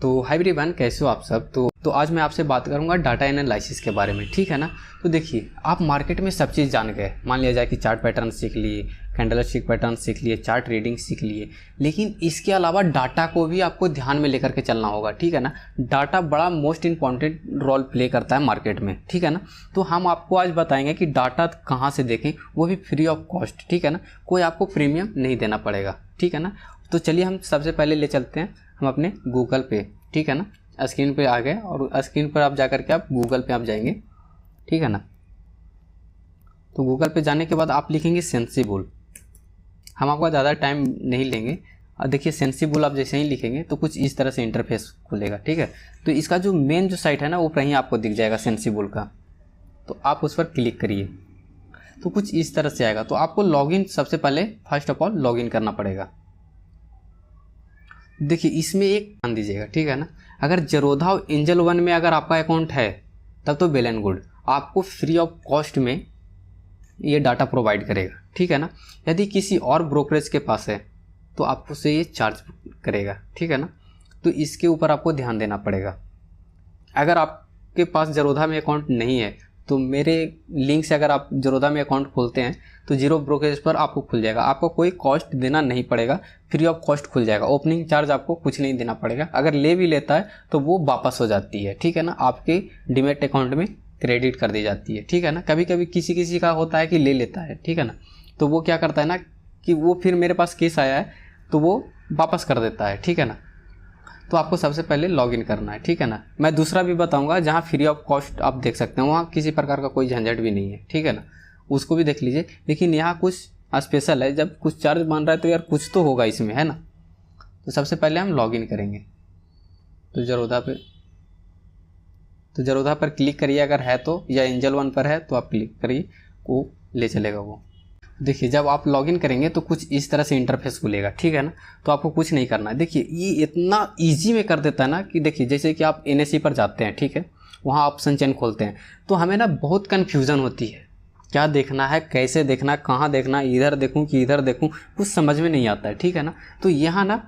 तो hi everyone, कैसे हो आप सब। तो आज मैं आपसे बात करूंगा डाटा एनालिसिस के बारे में, ठीक है ना। तो देखिए, आप मार्केट में सब चीज़ जान गए, मान लिया जाए कि चार्ट पैटर्न सीख लिए, कैंडलस्टिक पैटर्न सीख लिए, चार्ट रीडिंग सीख लिए, लेकिन इसके अलावा डाटा को भी आपको ध्यान में लेकर के चलना होगा, ठीक है ना। डाटा बड़ा मोस्ट इंपॉर्टेंट रोल प्ले करता है मार्केट में, ठीक है ना। तो हम आपको आज बताएंगे कि डाटा कहाँ से देखें, वो भी फ्री ऑफ कॉस्ट, ठीक है ना। कोई आपको प्रीमियम नहीं देना पड़ेगा, ठीक है ना। तो चलिए हम सबसे पहले ले चलते हैं हम अपने गूगल पे, ठीक है ना। स्क्रीन पे आ गए और स्क्रीन पर आप जाकर के आप गूगल पे आप जाएंगे, ठीक है ना। तो गूगल पे जाने के बाद आप लिखेंगे सेंसिबुल। हम आपका ज़्यादा टाइम नहीं लेंगे। और देखिए, सेंसिबुल आप जैसे ही लिखेंगे तो कुछ इस तरह से इंटरफेस खुलेगा, ठीक है। तो इसका जो मेन जो साइट है ना, वो कहीं आपको दिख जाएगा सेंसिबुल का। तो आप उस पर क्लिक करिए तो कुछ इस तरह से आएगा। तो आपको लॉगिन सबसे पहले फर्स्ट ऑफ ऑल लॉगिन करना पड़ेगा। देखिए, इसमें एक ध्यान दीजिएगा, ठीक है ना। अगर जरोधा और एंजल वन में अगर आपका अकाउंट है तब तो वेल एंड गुड, आपको फ्री ऑफ कॉस्ट में ये डाटा प्रोवाइड करेगा, ठीक है ना। यदि किसी और ब्रोकरेज के पास है तो आपको से ये चार्ज करेगा, ठीक है ना। तो इसके ऊपर आपको ध्यान देना पड़ेगा। अगर आपके पास जरोधा में अकाउंट नहीं है तो मेरे लिंक से अगर आप जरोधा में अकाउंट खोलते हैं तो जीरो ब्रोकरेज पर आपको खुल जाएगा। आपको कोई कॉस्ट देना नहीं पड़ेगा, फ्री ऑफ कॉस्ट खुल जाएगा। ओपनिंग चार्ज आपको कुछ नहीं देना पड़ेगा। अगर ले भी लेता है तो वो वापस हो जाती है, ठीक है ना। आपके डीमैट अकाउंट में क्रेडिट कर दी जाती है, ठीक है ना। कभी कभी किसी का होता है कि ले लेता है, ठीक है ना। तो वो क्या करता है ना कि वो फिर मेरे पास केस आया है तो वो वापस कर देता है, ठीक है ना। तो आपको सबसे पहले लॉगिन करना है, ठीक है ना। मैं दूसरा भी बताऊंगा जहां फ्री ऑफ कॉस्ट आप देख सकते हैं, वहां किसी प्रकार का कोई झंझट भी नहीं है, ठीक है ना। उसको भी देख लीजिए। लेकिन यहाँ कुछ स्पेशल है, जब कुछ चार्ज मान रहा है तो यार कुछ तो होगा इसमें, है ना। तो सबसे पहले हम लॉगिन करेंगे। तो जरोधा पर क्लिक करिए अगर है तो, या एंजल वन पर है तो आप क्लिक करिए, वो ले चलेगा वो। देखिए, जब आप लॉगिन करेंगे तो कुछ इस तरह से इंटरफेस खुलेगा, ठीक है ना। तो आपको कुछ नहीं करना है। देखिए, ये इतना इजी में कर देता है ना कि देखिए, जैसे कि आप NSE पर जाते हैं, ठीक है, वहाँ ऑप्शन चेन खोलते हैं तो हमें ना बहुत कन्फ्यूज़न होती है, क्या देखना है, कैसे देखना है, कहाँ देखना है, इधर देखूँ कि इधर देखूँ, कुछ समझ में नहीं आता है, ठीक है ना। तो यहाँ ना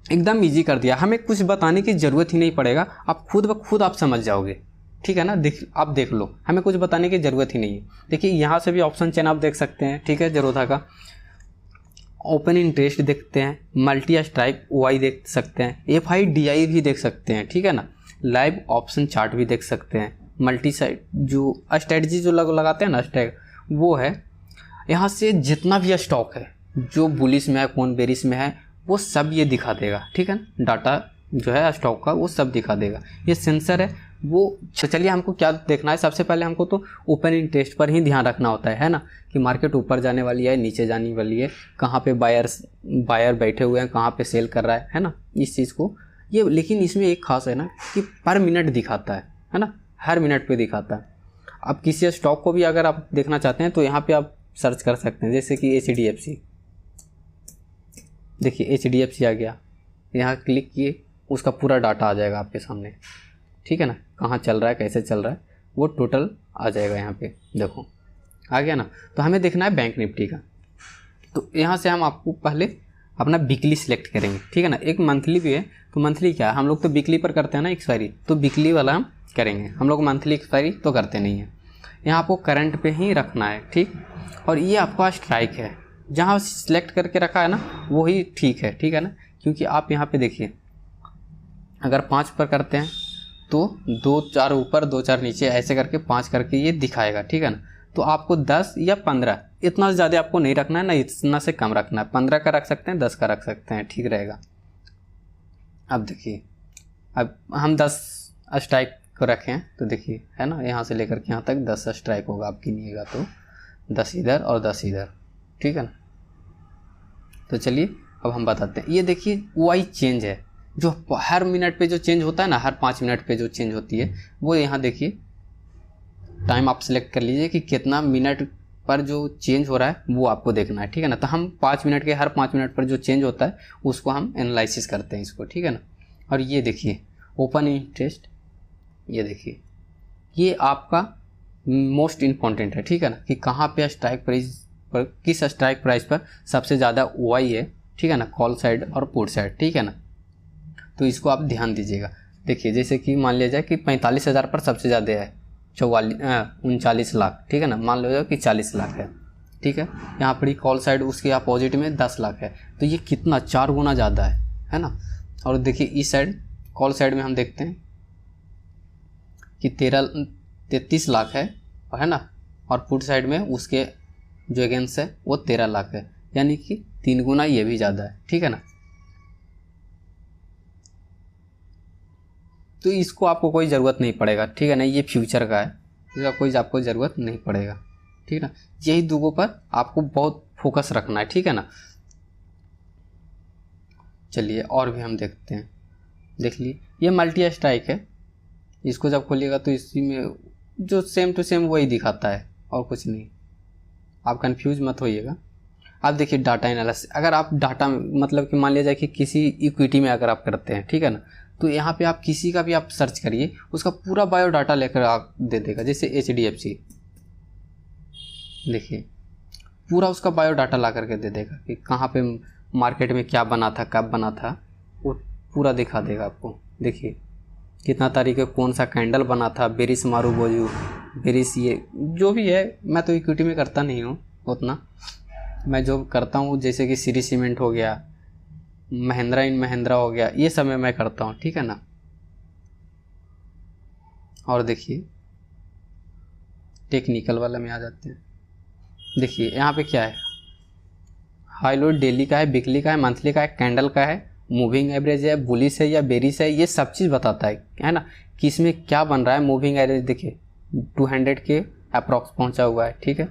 एकदम ईजी कर दिया, हमें कुछ बताने की ज़रूरत ही नहीं पड़ेगा, आप खुद ब खुद आप समझ जाओगे, ठीक है ना। आप देख लो, हमें कुछ बताने की ज़रूरत ही नहीं है। देखिए, यहाँ से भी ऑप्शन चेन आप देख सकते हैं, ठीक है, जरोधा का। ओपन इंटरेस्ट देखते हैं, मल्टी स्ट्राइक वाई देख सकते हैं, FIDI भी देख सकते हैं, ठीक है ना। लाइव ऑप्शन चार्ट भी देख सकते हैं, मल्टी साइड जो स्ट्रेटजी जो लगाते हैं ना स्टैक, वो है। यहाँ से जितना भी स्टॉक है, जो बुलिश में है, कौन बेरिश में है, वो सब ये दिखा देगा, ठीक है ना। डाटा जो है स्टॉक का वो सब दिखा देगा। ये सेंसर है वो। चलिए, हमको क्या देखना है, सबसे पहले हमको तो ओपन इंटरेस्ट पर ही ध्यान रखना होता है ना, कि मार्केट ऊपर जाने वाली है, नीचे जाने वाली है, कहाँ पे बायर बैठे हुए हैं, कहाँ पे सेल कर रहा है ना, इस चीज़ को ये। लेकिन इसमें एक खास है ना कि पर मिनट दिखाता है ना, हर मिनट पे दिखाता है। अब किसी स्टॉक को भी अगर आप देखना चाहते हैं तो यहाँ पे आप सर्च कर सकते हैं, जैसे कि HDFC। देखिए, HDFC आ गया, यहाँ क्लिक किए, उसका पूरा डाटा आ जाएगा आपके सामने, ठीक है ना। कहाँ चल रहा है, कैसे चल रहा है, वो टोटल आ जाएगा यहाँ पे, देखो आ गया ना। तो हमें देखना है बैंक निफ्टी का। तो यहाँ से हम आपको पहले अपना वीकली सिलेक्ट करेंगे, ठीक है ना। एक मंथली भी है, तो मंथली क्या है, हम लोग तो वीकली पर करते हैं ना एक्सपायरी, तो वीकली वाला हम करेंगे। हम लोग मंथली एक्सपायरी तो करते नहीं है। यहाँ आपको करंट पे ही रखना है, ठीक। और ये आपका स्ट्राइक है, जहाँ सिलेक्ट करके रखा है ना वही ठीक है, ठीक है ना। क्योंकि आप यहाँ पे देखिए, अगर 5 पर करते हैं तो 2-4 ऊपर 2-4 नीचे ऐसे करके 5 करके ये दिखाएगा, ठीक है ना। तो आपको 10 या 15, इतना ज़्यादा आपको नहीं रखना है ना, इतना से कम रखना है। 15 का रख सकते हैं, 10 का रख सकते हैं, ठीक रहेगा। अब देखिए, अब हम 10 स्ट्राइक को रखें तो देखिए, है ना, यहाँ से लेकर के यहाँ तक 10 स्ट्राइक होगा। आप गिनिएगा तो 10 इधर और 10 इधर, ठीक है ना। तो चलिए अब हम बताते हैं। ये देखिए, वाई चेंज है, जो हर मिनट पे जो चेंज होता है ना, हर 5 मिनट पे जो चेंज होती है, वो यहाँ देखिए टाइम आप सिलेक्ट कर लीजिए कि कितना मिनट पर जो चेंज हो रहा है वो आपको देखना है, ठीक है ना। तो हम 5 मिनट के, हर 5 मिनट पर जो चेंज होता है उसको हम एनालिसिस करते हैं इसको, ठीक है ना। और ये देखिए ओपन इंटरेस्ट, ये देखिए, ये आपका मोस्ट इम्पॉर्टेंट है, ठीक है ना, कि कहाँ पे स्ट्राइक प्राइस पर, किस स्ट्राइक प्राइस पर सबसे ज़्यादा वाई है, ठीक है ना, कॉल साइड और पुट साइड, ठीक है ना। तो इसको आप ध्यान दीजिएगा। देखिए जैसे कि मान लिया जाए कि 45,000 पर सबसे ज़्यादा है 39 लाख, ठीक है ना, मान लो कि 40 लाख है, ठीक है। यहाँ पर ही कॉल साइड उसके अपोजिट में 10 लाख है, तो ये कितना 4 गुना ज़्यादा है ना। और देखिए इस साइड कॉल साइड में हम देखते हैं कि 33 लाख है ना, और पुट साइड में उसके जो अगेंस्ट है वो 13 लाख है, यानी कि 3 गुना ये भी ज़्यादा है, ठीक है ना। तो इसको आपको कोई ज़रूरत नहीं पड़ेगा, ठीक है ना, ये फ्यूचर का है, इसका कोई आपको ज़रूरत नहीं पड़ेगा, ठीक है ना। यही दूगों पर आपको बहुत फोकस रखना है, ठीक है ना। चलिए और भी हम देखते हैं। देख लिए ये मल्टी स्ट्राइक है, इसको जब खोलिएगा तो इसी में जो सेम टू सेम वही दिखाता है और कुछ नहीं, आप कंफ्यूज मत होइएगा। आप देखिए डाटा एनालिसिस, अगर आप डाटा मतलब कि मान लिया जाए कि किसी इक्विटी में अगर आप करते हैं, ठीक है ना, तो यहाँ पे आप किसी का भी आप सर्च करिए, उसका पूरा बायोडाटा लेकर आप दे देगा। जैसे HDFC, देखिए पूरा उसका बायोडाटा ला करके दे देगा कि कहाँ पे मार्केट में क्या बना था, कब बना था, वो पूरा दिखा देगा आपको। देखिए कितना तारीख है, कौन सा कैंडल बना था, बेरिस मारू बोजू, बेरिस ये जो भी है। मैं तो इक्विटी में करता नहीं हूँ उतना, मैं जो करता हूँ जैसे कि श्री सीमेंट हो गया, महिंद्रा इन महिंद्रा हो गया, ये सब में मैं करता हूँ, ठीक है ना। और देखिए टेक्निकल वाला में आ जाते हैं। देखिए यहाँ पे क्या है, हाई लो डेली का है, वीकली का है, मंथली का है, कैंडल का है, मूविंग एवरेज है, बुलिश है या बेरिश है, ये सब चीज़ बताता है ना, कि इसमें क्या बन रहा है। मूविंग एवरेज देखिए 200 के अप्रॉक्स पहुंचा हुआ है, ठीक है,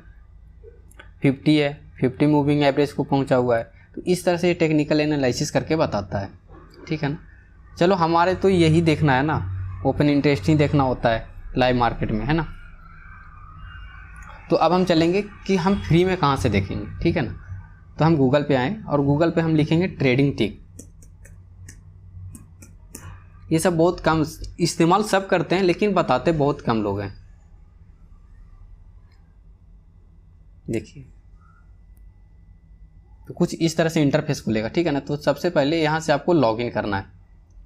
50 है, 50 मूविंग एवरेज को पहुंचा हुआ है। तो इस तरह से ये टेक्निकल एनालिसिस करके बताता है, ठीक है ना। चलो हमारे तो यही देखना है ना, ओपन इंटरेस्ट ही देखना होता है लाइव मार्केट में, है ना। तो अब हम चलेंगे कि हम फ्री में कहाँ से देखेंगे, ठीक है ना। तो हम गूगल पे आएँ और गूगल पे हम लिखेंगे ट्रेडिंग टिक। ये सब बहुत कम इस्तेमाल सब करते हैं, लेकिन बताते बहुत कम लोग हैं। देखिए तो कुछ इस तरह से इंटरफेस खुलेगा, ठीक है ना। तो सबसे पहले यहाँ से आपको लॉगिन करना है,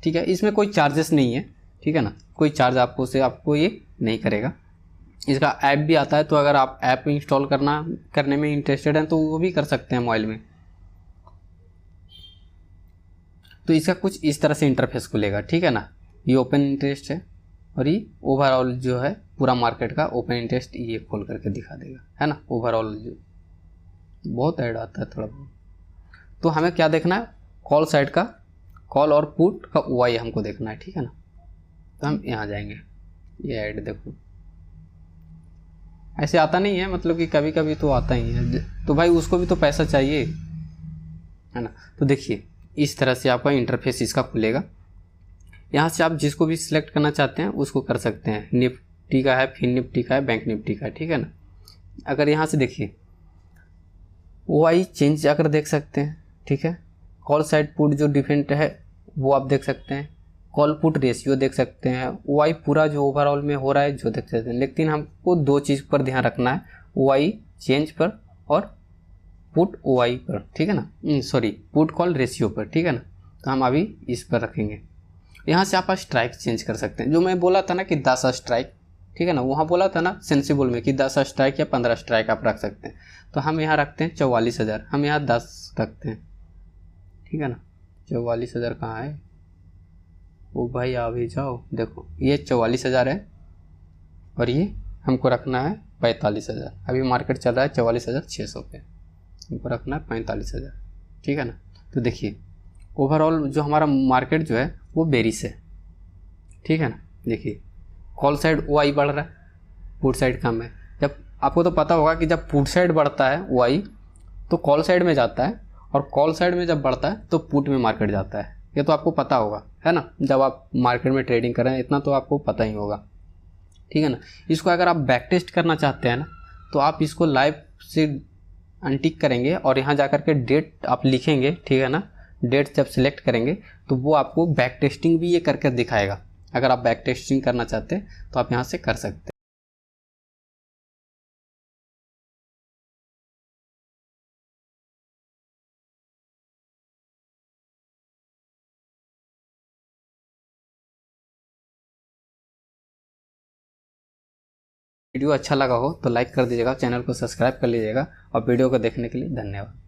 ठीक है। इसमें कोई चार्जेस नहीं है, ठीक है ना, कोई चार्ज आपको ये नहीं करेगा। इसका ऐप भी आता है, तो अगर आप ऐप इंस्टॉल करने में इंटरेस्टेड हैं तो वो भी कर सकते हैं मोबाइल में। तो इसका कुछ इस तरह से इंटरफेस खुलेगा, ठीक है ना। ये ओपन इंटरेस्ट है और ये ओवरऑल जो है पूरा मार्केट का ओपन इंटरेस्ट ये खोल करके दिखा देगा, है ना। ओवरऑल जो बहुत ऐड आता है थोड़ा बहुत। तो हमें क्या देखना है, कॉल साइड का, कॉल और पुट का OI हमको देखना है, ठीक है ना। तो हम यहाँ जाएंगे, ये ऐड देखो, ऐसे आता नहीं है, मतलब कि कभी कभी तो आता ही है, तो भाई उसको भी तो पैसा चाहिए, है ना। तो देखिए इस तरह से आपका इंटरफेस इसका खुलेगा। यहाँ से आप जिसको भी सिलेक्ट करना चाहते हैं उसको कर सकते हैं। निफ्टी का है, फिन निफ्टी का है, बैंक निफ्टी का है, ठीक है ना। अगर यहाँ से देखिए OI चेंज अगर देख सकते हैं, ठीक है। कॉल साइड पुट जो डिफरेंट है वो आप देख सकते हैं, कॉल पुट रेशियो देख सकते हैं, OI पूरा जो ओवरऑल में हो रहा है जो देख सकते हैं। लेकिन हमको दो चीज़ पर ध्यान रखना है, OI चेंज पर और पुट OI पर, ठीक है ना, सॉरी पुट कॉल रेशियो पर, ठीक है ना। तो हम अभी इस पर रखेंगे। यहाँ से आप स्ट्राइक चेंज कर सकते हैं, जो मैं बोला था ना कि 10 स्ट्राइक, ठीक है ना, वहाँ बोला था ना सेंसिबल में कि 10 स्ट्राइक या 15 स्ट्राइक आप रख सकते हैं। तो हम यहाँ रखते हैं 44,000, हम यहाँ 10 रखते हैं, ठीक है ना। 44,000 कहाँ है, वो भाई आ भी जाओ, देखो ये 44,000 है और ये हमको रखना है 45,000। अभी मार्केट चल रहा है 44,600 पे, हमको रखना है 45,000, ठीक है ना। तो देखिए ओवरऑल जो हमारा मार्केट जो है वो बेरिश है, ठीक है ना। देखिए कॉल साइड OI बढ़ रहा है, पुट साइड कम है। जब आपको तो पता होगा कि जब पुट साइड बढ़ता है OI तो कॉल साइड में जाता है, और कॉल साइड में जब बढ़ता है तो पुट में मार्केट जाता है। ये तो आपको पता होगा, है ना, जब आप मार्केट में ट्रेडिंग कर रहे हैं इतना तो आपको पता ही होगा, ठीक है ना। इसको अगर आप बैक टेस्ट करना चाहते हैं ना, तो आप इसको लाइव से अनटिक करेंगे और यहाँ जा कर के डेट आप लिखेंगे, ठीक है ना। डेट जब सिलेक्ट करेंगे तो वो आपको बैक टेस्टिंग भी ये करके दिखाएगा। अगर आप बैक टेस्टिंग करना चाहते हैं तो आप यहाँ से कर सकते हैं। वीडियो अच्छा लगा हो तो लाइक कर दीजिएगा, चैनल को सब्सक्राइब कर लीजिएगा और वीडियो को देखने के लिए धन्यवाद।